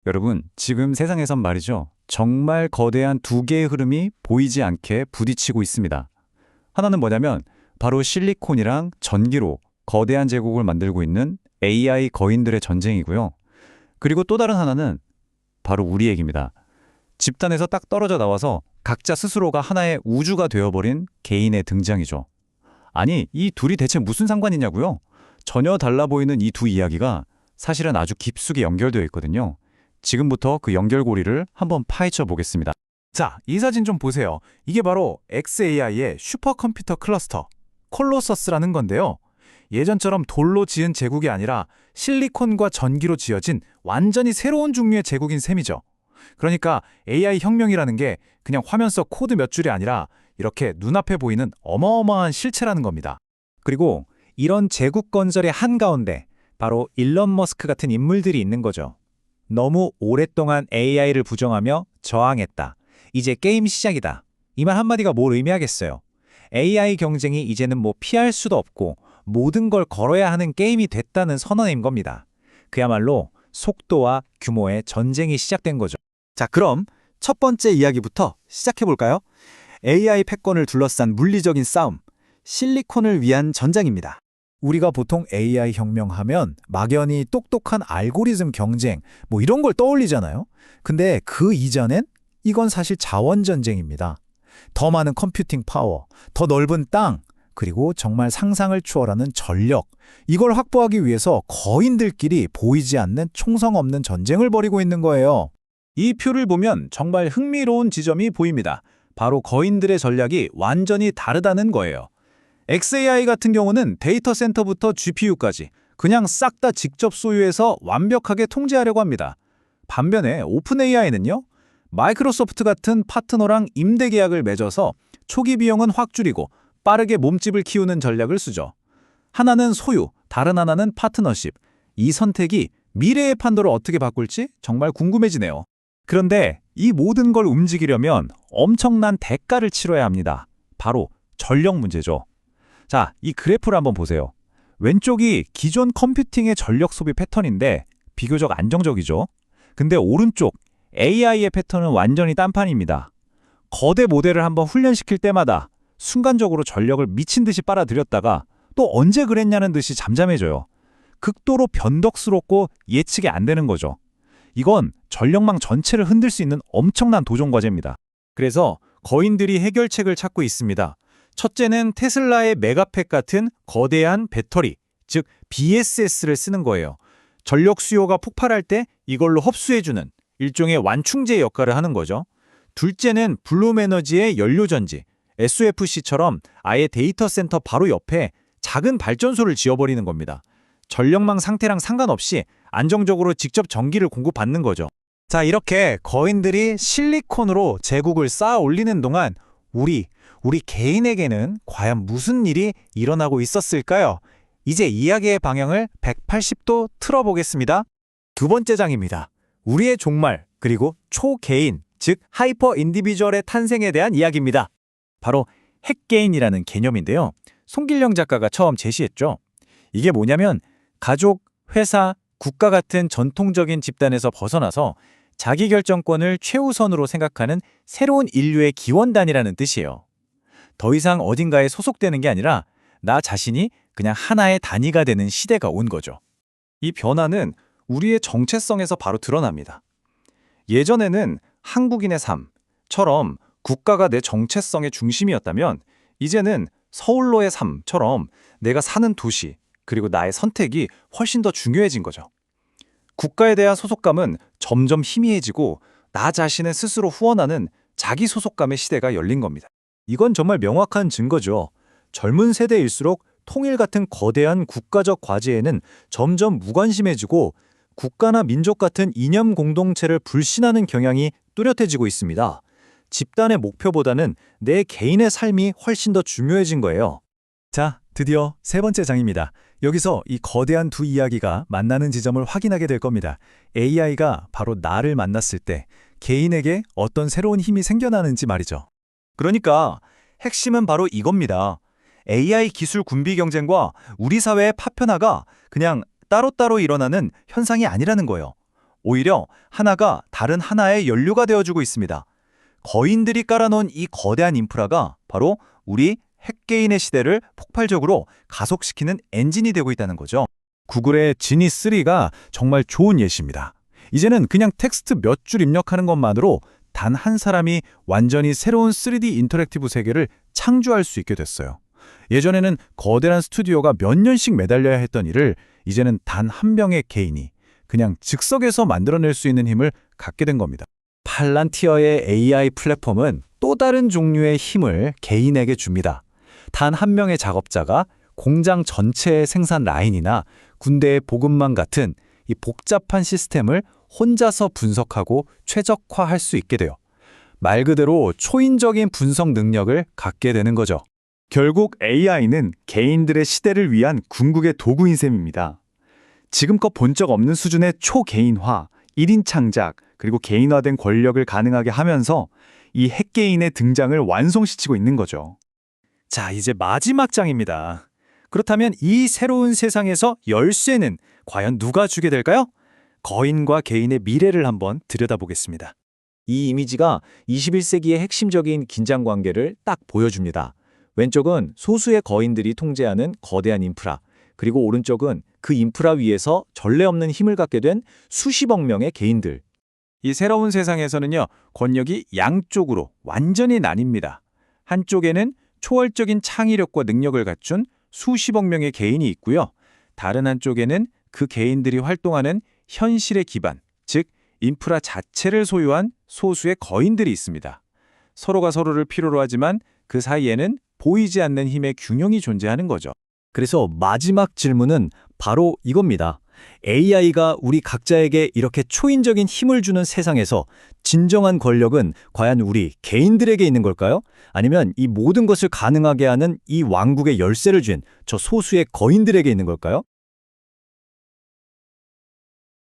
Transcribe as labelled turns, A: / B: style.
A: 여러분, 지금 세상에선 말이죠. 정말 거대한 두 개의 흐름이 보이지 않게 부딪히고 있습니다. 하나는 뭐냐면 바로 실리콘이랑 전기로 거대한 제국을 만들고 있는 AI 거인들의 전쟁이고요. 그리고 또 다른 하나는 바로 우리 얘기입니다. 집단에서 딱 떨어져 나와서 각자 스스로가 하나의 우주가 되어버린 개인의 등장이죠. 아니, 이 둘이 대체 무슨 상관이냐고요? 전혀 달라 보이는 이 두 이야기가 사실은 아주 깊숙이 연결되어 있거든요. 지금부터 그 연결고리를 한번 파헤쳐 보겠습니다.
B: 자, 이 사진 좀 보세요. 이게 바로 xAI의 슈퍼컴퓨터 클러스터, 콜로서스라는 건데요. 예전처럼 돌로 지은 제국이 아니라 실리콘과 전기로 지어진 완전히 새로운 종류의 제국인 셈이죠. 그러니까 AI 혁명이라는 게 그냥 화면 속 코드 몇 줄이 아니라 이렇게 눈앞에 보이는 어마어마한 실체라는 겁니다.
C: 그리고 이런 제국 건설의 한가운데 바로 일론 머스크 같은 인물들이 있는 거죠. 너무 오랫동안 AI를 부정하며 저항했다. 이제 게임 시작이다. 이 말 한마디가 뭘 의미하겠어요. AI 경쟁이 이제는 뭐 피할 수도 없고 모든 걸 걸어야 하는 게임이 됐다는 선언인 겁니다. 그야말로 속도와 규모의 전쟁이 시작된 거죠.
D: 자, 그럼 첫 번째 이야기부터 시작해볼까요? AI 패권을 둘러싼 물리적인 싸움, 실리콘을 위한 전장입니다.
C: 우리가 보통 AI 혁명하면 막연히 똑똑한 알고리즘 경쟁 뭐 이런 걸 떠올리잖아요. 근데 그 이전엔 이건 사실 자원 전쟁입니다. 더 많은 컴퓨팅 파워, 더 넓은 땅, 그리고 정말 상상을 초월하는 전력. 이걸 확보하기 위해서 거인들끼리 보이지 않는 총성 없는 전쟁을 벌이고 있는 거예요.
B: 이 표를 보면 정말 흥미로운 지점이 보입니다. 바로 거인들의 전략이 완전히 다르다는 거예요. xAI 같은 경우는 데이터 센터부터 GPU까지 그냥 싹 다 직접 소유해서 완벽하게 통제하려고 합니다. 반면에 오픈AI는요, 마이크로소프트 같은 파트너랑 임대 계약을 맺어서 초기 비용은 확 줄이고 빠르게 몸집을 키우는 전략을 쓰죠. 하나는 소유, 다른 하나는 파트너십. 이 선택이 미래의 판도를 어떻게 바꿀지 정말 궁금해지네요.
C: 그런데 이 모든 걸 움직이려면 엄청난 대가를 치러야 합니다. 바로 전력 문제죠. 자, 이 그래프를 한번 보세요. 왼쪽이 기존 컴퓨팅의 전력 소비 패턴인데 비교적 안정적이죠. 근데 오른쪽 AI의 패턴은 완전히 딴판입니다. 거대 모델을 한번 훈련시킬 때마다 순간적으로 전력을 미친 듯이 빨아들였다가 또 언제 그랬냐는 듯이 잠잠해져요. 극도로 변덕스럽고 예측이 안 되는 거죠. 이건 전력망 전체를 흔들 수 있는 엄청난 도전 과제입니다.
B: 그래서 거인들이 해결책을 찾고 있습니다. 첫째는 테슬라의 메가팩 같은 거대한 배터리, 즉 BSS를 쓰는 거예요. 전력 수요가 폭발할 때 이걸로 흡수해주는 일종의 완충제 역할을 하는 거죠. 둘째는 블룸에너지의 연료전지, SOFC처럼 아예 데이터 센터 바로 옆에 작은 발전소를 지어버리는 겁니다. 전력망 상태랑 상관없이 안정적으로 직접 전기를 공급받는 거죠.
C: 자, 이렇게 거인들이 실리콘으로 제국을 쌓아 올리는 동안 우리 개인에게는 과연 무슨 일이 일어나고 있었을까요? 이제 이야기의 방향을 180도 틀어보겠습니다. 두 번째 장입니다. 우리의 종말, 그리고 초개인, 즉 하이퍼 인디비주얼의 탄생에 대한 이야기입니다. 바로 핵개인이라는 개념인데요. 송길령 작가가 처음 제시했죠. 이게 뭐냐면 가족, 회사, 국가 같은 전통적인 집단에서 벗어나서 자기결정권을 최우선으로 생각하는 새로운 인류의 기원단이라는 뜻이에요. 더 이상 어딘가에 소속되는 게 아니라 나 자신이 그냥 하나의 단위가 되는 시대가 온 거죠.
B: 이 변화는 우리의 정체성에서 바로 드러납니다. 예전에는 한국인의 삶처럼 국가가 내 정체성의 중심이었다면 이제는 서울로의 삶처럼 내가 사는 도시 그리고 나의 선택이 훨씬 더 중요해진 거죠. 국가에 대한 소속감은 점점 희미해지고 나 자신을 스스로 후원하는 자기 소속감의 시대가 열린 겁니다.
C: 이건 정말 명확한 증거죠. 젊은 세대일수록 통일 같은 거대한 국가적 과제에는 점점 무관심해지고 국가나 민족 같은 이념 공동체를 불신하는 경향이 뚜렷해지고 있습니다. 집단의 목표보다는 내 개인의 삶이 훨씬 더 중요해진 거예요. 자, 드디어 세 번째 장입니다. 여기서 이 거대한 두 이야기가 만나는 지점을 확인하게 될 겁니다. AI가 바로 나를 만났을 때 개인에게 어떤 새로운 힘이 생겨나는지 말이죠.
B: 그러니까 핵심은 바로 이겁니다. AI 기술 군비 경쟁과 우리 사회의 파편화가 그냥 따로따로 일어나는 현상이 아니라는 거예요. 오히려 하나가 다른 하나의 연료가 되어주고 있습니다. 거인들이 깔아놓은 이 거대한 인프라가 바로 우리 핵개인의 시대를 폭발적으로 가속시키는 엔진이 되고 있다는 거죠.
C: 구글의 지니3가 정말 좋은 예시입니다. 이제는 그냥 텍스트 몇 줄 입력하는 것만으로 단 한 사람이 완전히 새로운 3D 인터랙티브 세계를 창조할 수 있게 됐어요. 예전에는 거대한 스튜디오가 몇 년씩 매달려야 했던 일을 이제는 단 한 명의 개인이 그냥 즉석에서 만들어낼 수 있는 힘을 갖게 된 겁니다.
A: 팔란티어의 AI 플랫폼은 또 다른 종류의 힘을 개인에게 줍니다. 단 한 명의 작업자가 공장 전체의 생산 라인이나 군대의 보급망 같은 이 복잡한 시스템을 혼자서 분석하고 최적화할 수 있게 돼요. 말 그대로 초인적인 분석 능력을 갖게 되는 거죠.
B: 결국 AI는 개인들의 시대를 위한 궁극의 도구인 셈입니다. 지금껏 본 적 없는 수준의 초개인화, 1인 창작, 그리고 개인화된 권력을 가능하게 하면서 이 핵개인의 등장을 완성시키고 있는 거죠.
C: 자, 이제 마지막 장입니다. 그렇다면 이 새로운 세상에서 열쇠는 과연 누가 주게 될까요? 거인과 개인의 미래를 한번 들여다보겠습니다.
A: 이 이미지가 21세기의 핵심적인 긴장 관계를 딱 보여줍니다. 왼쪽은 소수의 거인들이 통제하는 거대한 인프라, 그리고 오른쪽은 그 인프라 위에서 전례 없는 힘을 갖게 된 수십억 명의 개인들.
C: 이 새로운 세상에서는요, 권력이 양쪽으로 완전히 나뉩니다. 한쪽에는 초월적인 창의력과 능력을 갖춘 수십억 명의 개인이 있고요. 다른 한쪽에는 그 개인들이 활동하는 현실의 기반, 즉 인프라 자체를 소유한 소수의 거인들이 있습니다. 서로가 서로를 필요로 하지만 그 사이에는 보이지 않는 힘의 균형이 존재하는 거죠.
D: 그래서 마지막 질문은 바로 이겁니다. AI가 우리 각자에게 이렇게 초인적인 힘을 주는 세상에서 진정한 권력은 과연 우리 개인들에게 있는 걸까요? 아니면 이 모든 것을 가능하게 하는 이 왕국의 열쇠를 쥔 저 소수의 거인들에게 있는 걸까요?